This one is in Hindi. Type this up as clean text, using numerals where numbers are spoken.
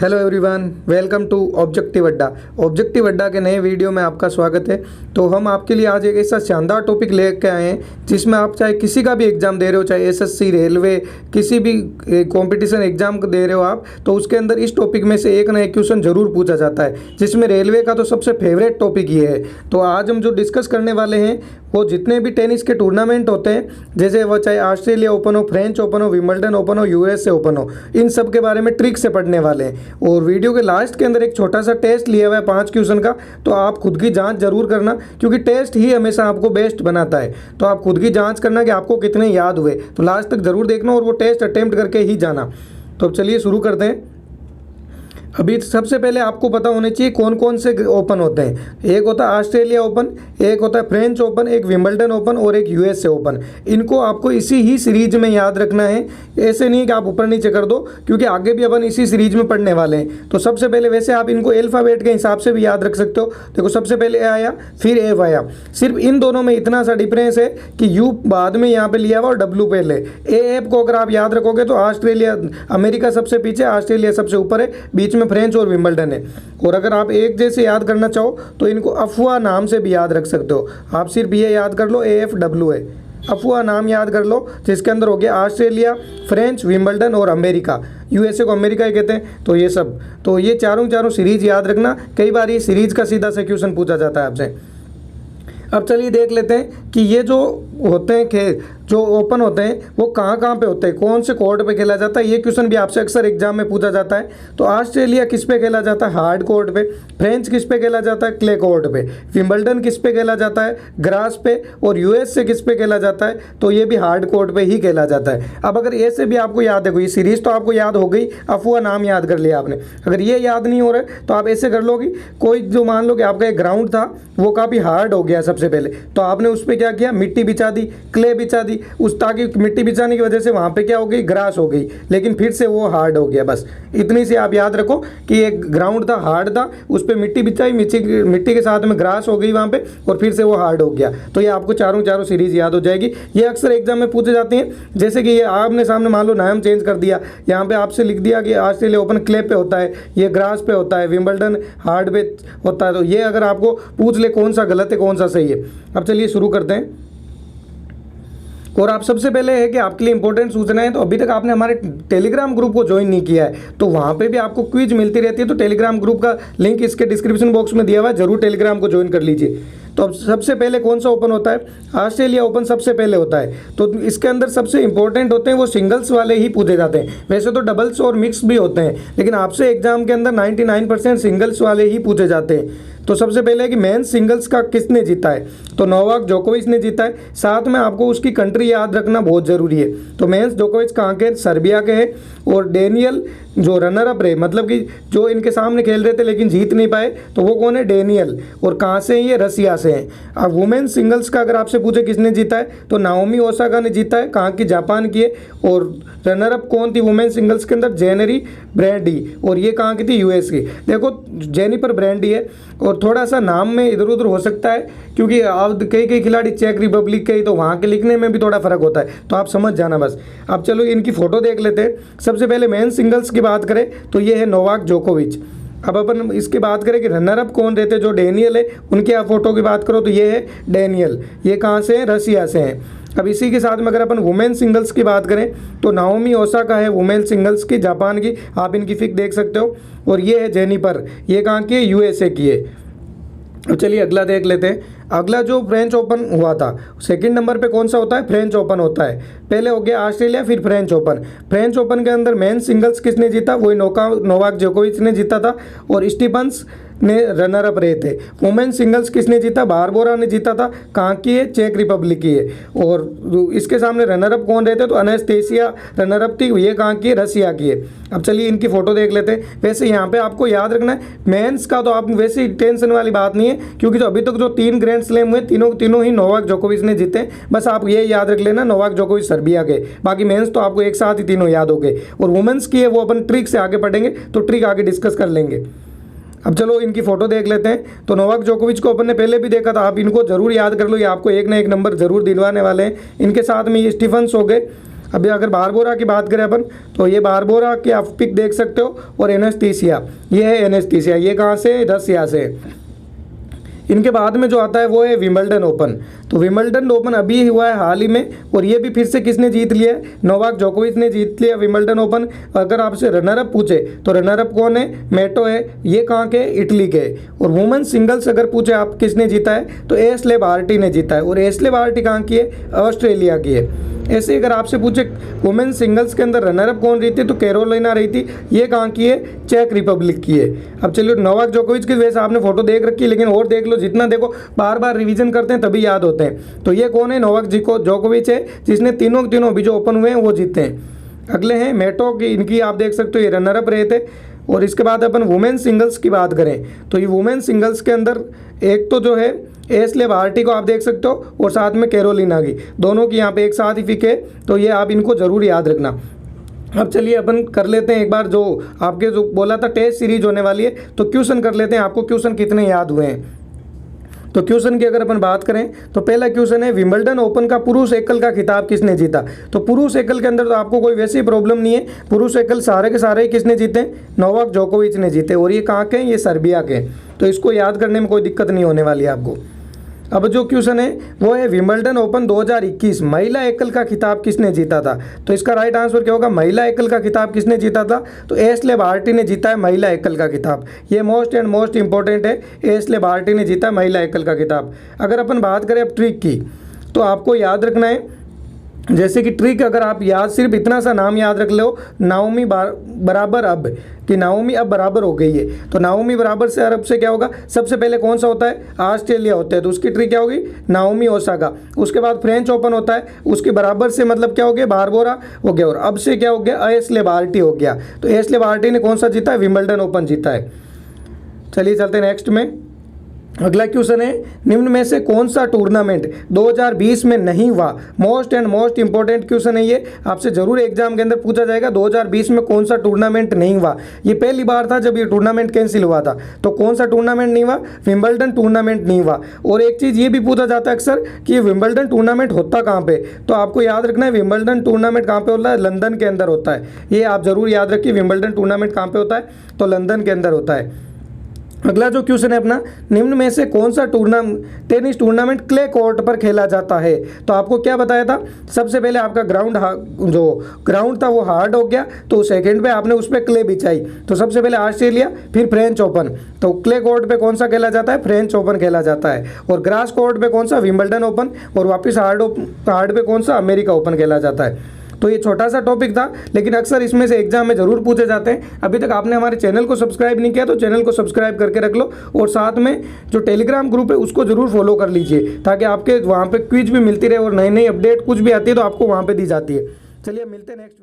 Hello everyone, welcome to objective Adda. Objective Adda के नए वीडियो में आपका स्वागत है। तो हम आपके लिए आज एक ऐसा शानदार टॉपिक लेकर आए हैं जिसमें आप चाहे किसी का भी एग्ज़ाम दे रहे हो, चाहे एसएससी, रेलवे, किसी भी कंपटीशन एग्जाम को दे रहे हो आप, तो उसके अंदर इस टॉपिक में से एक ना एक क्वेश्चन जरूर पूछा जाता है, जिसमें रेलवे का तो सबसे फेवरेट टॉपिक ये है। तो आज हम जो डिस्कस करने वाले हैं वो जितने भी टेनिस के टूर्नामेंट होते हैं, जैसे वो चाहे ऑस्ट्रेलिया ओपन हो, फ्रेंच ओपन हो, विंबलडन ओपन हो, यूएसए ओपन हो, इन सब के बारे में ट्रिक से पढ़ने वाले हैं। और वीडियो के लास्ट के अंदर एक छोटा सा टेस्ट लिया हुआ है 5 क्वेश्चन का, तो आप खुद की जांच जरूर करना, क्योंकि टेस्ट ही हमेशा आपको बेस्ट बनाता है। तो आप खुद की जांच करना कि आपको कितने याद हुए, तो लास्ट तक जरूर देखना और वो टेस्ट अटेम्प्ट करके ही जाना। तो अब चलिए शुरू करते हैं। अभी सबसे पहले आपको पता होना चाहिए कौन कौन से ओपन होते हैं। एक होता है ऑस्ट्रेलिया ओपन, एक होता है फ्रेंच ओपन, एक विंबलडन ओपन और एक यूएसए ओपन। इनको आपको इसी ही सीरीज में याद रखना है, ऐसे नहीं कि आप ऊपर नीचे कर दो, क्योंकि आगे भी अपन इसी सीरीज में पढ़ने वाले हैं। तो सबसे पहले वैसे आप इनको अल्फ़ाबेट के हिसाब से भी याद रख सकते हो। देखो सबसे पहले ए आया, फिर एफ आया। सिर्फ इन दोनों में इतना सा डिफरेंस है कि यू बाद में यहाँ पे लिया हुआ और डब्ल्यू पहले। ए एफ को अगर आप याद रखोगे तो ऑस्ट्रेलिया, अमेरिका सबसे पीछे, ऑस्ट्रेलिया सबसे ऊपर है, बीच में फ्रेंच और विंबलडन है। और अगर आप एक जैसे याद करना चाहो तो इनको अफवाह नाम से भी याद रख सकते हो। आप सिर्फ ये याद कर लो, AFW है, अफवाह नाम याद कर लो, जिसके अंदर हो गया ऑस्ट्रेलिया, फ्रेंच, विंबलडन और अमेरिका। यूएसए को अमेरिका ही कहते हैं। तो ये सब, तो ये चारों सीरीज याद रखना। कई बार ये सीरीज का सीधा से क्वेश्चन पूछा जाता है आपसे। अब चलिए देख लेते हैं कि ये जो होते हैं जो ओपन होते हैं वो कहाँ कहाँ पे होते हैं, कौन से कोर्ट पे खेला जाता है। ये क्वेश्चन भी आपसे अक्सर एग्जाम में पूछा जाता है। तो ऑस्ट्रेलिया किस पे खेला जाता है? हार्ड कोर्ट पे। फ्रेंच किस पे खेला जाता है? क्ले कोर्ट पे। विंबलडन किस पे खेला जाता है? ग्रास पे। और यूएसए किस पे खेला जाता है? तो ये भी हार्ड कोर्ट पे ही खेला जाता है। अब अगर ऐसे भी आपको याद है, ये सीरीज तो आपको याद हो गई, अफवाह नाम याद कर लिया आपने। अगर ये याद नहीं हो रहा है तो आप ऐसे कर लो कि कोई जो मान लो कि आपका एक ग्राउंड था वो काफ़ी हार्ड हो गया सबसे पहले, तो आपने उस पर क्या किया, मिट्टी बिछा दी, क्ले बिछा दी, उस ताकि मिट्टी बिछाने की वजह से वहाँ पे क्या हो गई, ग्रास हो गई, लेकिन फिर से वो हार्ड हो गया। बस इतनी सी आप याद रखो कि एक ग्राउंड था, हार्ड था, उस पर मिट्टी बिछाई, मिट्टी के साथ में ग्रास हो गई वहाँ पे, और फिर से वो हार्ड हो गया। तो ये आपको चारों सीरीज याद हो जाएगी। ये अक्सर एग्जाम में पूछे जाती हैं। जैसे कि ये आपने सामने मान लो नाम चेंज कर दिया, यहाँ पे आपसे लिख दिया कि ऑस्ट्रेलिया ओपन क्ले पे होता है, ये ग्रास पे होता है, विंबलडन हार्ड पे होता है। तो ये अगर आपको पूछ ले कौन सा गलत है कौन सा सही है। अब चलिए शुरू करते हैं। और आप सबसे पहले है कि आपके लिए इंपॉर्टेंट सूचना है, तो अभी तक आपने हमारे टेलीग्राम ग्रुप को ज्वाइन नहीं किया है तो वहाँ पे भी आपको क्विज मिलती रहती है। तो टेलीग्राम ग्रुप का लिंक इसके डिस्क्रिप्शन बॉक्स में दिया हुआ है, जरूर टेलीग्राम को ज्वाइन कर लीजिए। तो अब सबसे पहले कौन सा ओपन होता है? ऑस्ट्रेलिया ओपन सबसे पहले होता है। तो इसके अंदर सबसे इंपॉर्टेंट होते हैं वो सिंगल्स वाले ही पूछे जाते हैं। वैसे तो डबल्स और मिक्स भी होते हैं, लेकिन आपसे एग्जाम के अंदर 99% सिंगल्स वाले ही पूछे जाते हैं। तो सबसे पहले है कि मेंस सिंगल्स का किसने जीता है? तो नोवाक जोकोविच ने जीता है। साथ में आपको उसकी कंट्री याद रखना बहुत ज़रूरी है। तो मेंस जोकोविच कहाँ के? सर्बिया के हैं। और डेनियल जो रनर अप रहे, मतलब कि जो इनके सामने खेल रहे थे लेकिन जीत नहीं पाए, तो वो कौन है? डेनियल। और कहाँ से हैं ये? रसिया से हैं। अब वुमेन सिंगल्स का अगर आपसे पूछे किसने जीता है, तो नाओमी ओसाका ने जीता है। कहाँ की? जापान की है। और रनर अप कौन थी वुमेन सिंगल्स के अंदर? जेनेरी ब्रैंडी। और ये कहाँ की थी? यूएस की। देखो जेनिफर ब्रैंडी है, और थोड़ा सा नाम में इधर उधर हो सकता है, क्योंकि अब कई खिलाड़ी चेक रिपब्लिक के ही, तो वहाँ के लिखने में भी थोड़ा फर्क होता है, तो आप समझ जाना बस। अब चलो इनकी फ़ोटो देख लेते हैं। सबसे पहले मेन सिंगल्स की बात करें तो ये है नोवाक जोकोविच। अब अपन इसकी बात करें कि रनर अप कौन रहते हैं, जो डेनियल है, उनके आप फोटो की बात करो तो ये है डेनियल। ये कहाँ से हैं? रसिया से हैं। अब इसी के साथ में अगर अपन वुमेन सिंगल्स की बात करें तो नाओमी ओसाका है वुमेन सिंगल्स की, जापान की, आप इनकी फिक देख सकते हो। और ये है जेनिफर, ये कहाँ की है? यूएसए की है। तो चलिए अगला देख लेते हैं। अगला जो फ्रेंच ओपन हुआ था, सेकंड नंबर पे कौन सा होता है? फ्रेंच ओपन होता है। पहले हो गया ऑस्ट्रेलिया, फिर फ्रेंच ओपन। फ्रेंच ओपन के अंदर मेन सिंगल्स किसने जीता? वही नोवाक जोकोविच ने जीता था, और स्टीफन्स ने रनर अप रहे थे। वुमेन सिंगल्स किसने जीता? बारबोरा ने जीता था। कहाँ की है? चेक रिपब्लिक की है। और इसके सामने रनर अप कौन रहते? तो अनास्तेसिया रनर अप थी, ये कहाँ की है? रसिया की है। अब चलिए इनकी फ़ोटो देख लेते हैं। वैसे यहाँ पे आपको याद रखना है मेंस का, तो आप वैसे ही टेंशन वाली बात नहीं है, क्योंकि जो अभी तक जो 3 ग्रैंड स्लैम हुए तीनों ही नोवाक जोकोविच ने जीते। बस आप ये याद रख लेना, नोवाक जोकोविच सर्बिया के। बाकी मेंस तो आपको एक साथ ही तीनों याद हो गए। और वुमेंस की है वो अपन ट्रिक से आगे पढ़ेंगे, तो ट्रिक आगे डिस्कस कर लेंगे। अब चलो इनकी फ़ोटो देख लेते हैं। तो नोवाक जोकोविच को अपन ने पहले भी देखा था, आप इनको जरूर याद कर लो, ये आपको एक ना एक नंबर जरूर दिलवाने वाले हैं। इनके साथ में ये स्टीफन्स हो गए। अभी अगर बारबोरा की बात करें अपन, तो ये बारबोरा की आप पिक देख सकते हो, और एनेस्थीसिया, ये है एनेस्थीसिया, ये कहाँ से, रसिया से। इनके बाद में जो आता है वो है विंबलडन ओपन। तो विंबलडन ओपन अभी हुआ है हाल ही में, और ये भी फिर से किसने जीत लिया है, नोवाक जोकोविच ने जीत लिया विंबलडन ओपन। अगर आपसे रनर अप पूछे तो रनर अप कौन है, मेटो है, ये कहाँ के, इटली के। और वुमेन सिंगल्स अगर पूछे आप किसने जीता है, तो एशले बार्टी ने जीता है, और एशले बार्टी कहाँ की है, ऑस्ट्रेलिया की है। ऐसे अगर आपसे पूछे वुमेन सिंगल्स के अंदर रनर अप कौन रही थी, तो कैरोलिना रही थी, ये कहाँ की है, चेक रिपब्लिक की है। अब चलिए नोवाक जोकोविच की वैसे आपने फोटो देख रखी है, लेकिन और देख लो, जितना देखो बार बार रिवीजन करते हैं तभी याद होते हैं। तो ये कौन है, नोवाक जोकोविच है, जिसने तीनों अभी जो ओपन हुए हैं वो जीते हैं। अगले हैं मेटो की, इनकी आप देख सकते हो ये रनर अप रहे थे। और इसके बाद अपन वुमेन सिंगल्स की बात करें, तो ये वुमेन सिंगल्स के अंदर एक तो जो है एशले बार्टी को आप देख सकते हो, और साथ में कैरोलिना की, दोनों की यहाँ पे एक साथ ही पिक है, तो ये आप इनको ज़रूर याद रखना। अब चलिए अपन कर लेते हैं एक बार, जो आपके जो बोला था टेस्ट सीरीज होने वाली है, तो क्वेश्चन कर लेते हैं, आपको क्वेश्चन कितने याद हुए हैं। तो क्वेश्चन की अगर अपन बात करें, तो पहला क्वेश्चन है विंबलडन ओपन का पुरुष एकल का खिताब किसने जीता। तो पुरुष एकल के अंदर तो आपको कोई वैसी प्रॉब्लम नहीं है, पुरुष एकल सारे के सारे किसने जीते, नोवाक जोकोविच ने जीते, और ये कहाँ के हैं, ये सर्बिया के। तो इसको याद करने में कोई दिक्कत नहीं होने वाली है आपको। अब जो क्वेश्चन है वो है विंबलडन ओपन 2021 महिला एकल का खिताब किसने जीता था। तो इसका राइट आंसर क्या होगा, महिला एकल का खिताब किसने जीता था, तो एशले बार्टी ने जीता है महिला एकल का खिताब। ये मोस्ट एंड मोस्ट इंपॉर्टेंट है, एशले बार्टी ने जीता है महिला एकल का खिताब। अगर अपन बात करें अब ट्रिक की, तो आपको याद रखना है, जैसे कि ट्रिक अगर आप याद सिर्फ इतना सा नाम याद रख लो, नाओमी बराबर अब, कि नाओमी अब बराबर हो गई है। तो नाओमी बराबर से अरब से क्या होगा, सबसे पहले कौन सा होता है, ऑस्ट्रेलिया होता है, तो उसकी ट्रिक क्या होगी, नाओमी ओसाका। उसके बाद फ्रेंच ओपन होता है, उसके बराबर से मतलब क्या हो गया, बारबोरा हो गया, और अब से क्या हो गया, एशले बार्टी हो गया। तो एशले बार्टी ने कौन सा जीता है, विंबलडन ओपन जीता है। चलिए चलते हैं नेक्स्ट में। अगला क्वेश्चन है, निम्न में से कौन सा टूर्नामेंट 2020 में नहीं हुआ। Most and most important question है ये, आपसे जरूर एग्जाम के अंदर पूछा जाएगा 2020 में कौन सा टूर्नामेंट नहीं हुआ। ये पहली बार था जब ये टूर्नामेंट कैंसिल हुआ था। तो कौन सा टूर्नामेंट नहीं हुआ, विंबलडन टूर्नामेंट नहीं हुआ। और एक चीज़ ये भी पूछा जाता है अक्सर कि विंबलडन टूर्नामेंट होता कहाँ पे, तो आपको याद रखना है विंबलडन टूर्नामेंट कहाँ पे होता है, लंदन के अंदर होता है। ये आप जरूर याद रखिए, विंबलडन टूर्नामेंट कहाँ पे होता है, तो लंदन के अंदर होता है। अगला जो क्वेश्चन है अपना, निम्न में से कौन सा टेनिस टूर्नामेंट क्ले कोर्ट पर खेला जाता है। तो आपको क्या बताया था, सबसे पहले आपका जो ग्राउंड था वो हार्ड हो गया, तो सेकंड पे आपने उस पर क्ले बिछाई। तो सबसे पहले ऑस्ट्रेलिया, फिर फ्रेंच ओपन। तो क्ले कोर्ट पे कौन सा खेला जाता है, फ्रेंच ओपन खेला जाता है। और ग्रास कोर्ट पे कौन सा, विंबलडन ओपन। और वापस हार्ड पे कौन सा, अमेरिका ओपन खेला जाता है। तो ये छोटा सा टॉपिक था, लेकिन अक्सर इसमें से एग्जाम में जरूर पूछे जाते हैं। अभी तक आपने हमारे चैनल को सब्सक्राइब नहीं किया तो चैनल को सब्सक्राइब करके रख लो, और साथ में जो टेलीग्राम ग्रुप है उसको जरूर फॉलो कर लीजिए, ताकि आपके वहाँ पे क्विज भी मिलती रहे, और नई नई अपडेट कुछ भी आती है तो आपको वहाँ पे दी जाती है। चलिए मिलते हैं नेक्स्ट वीडियो।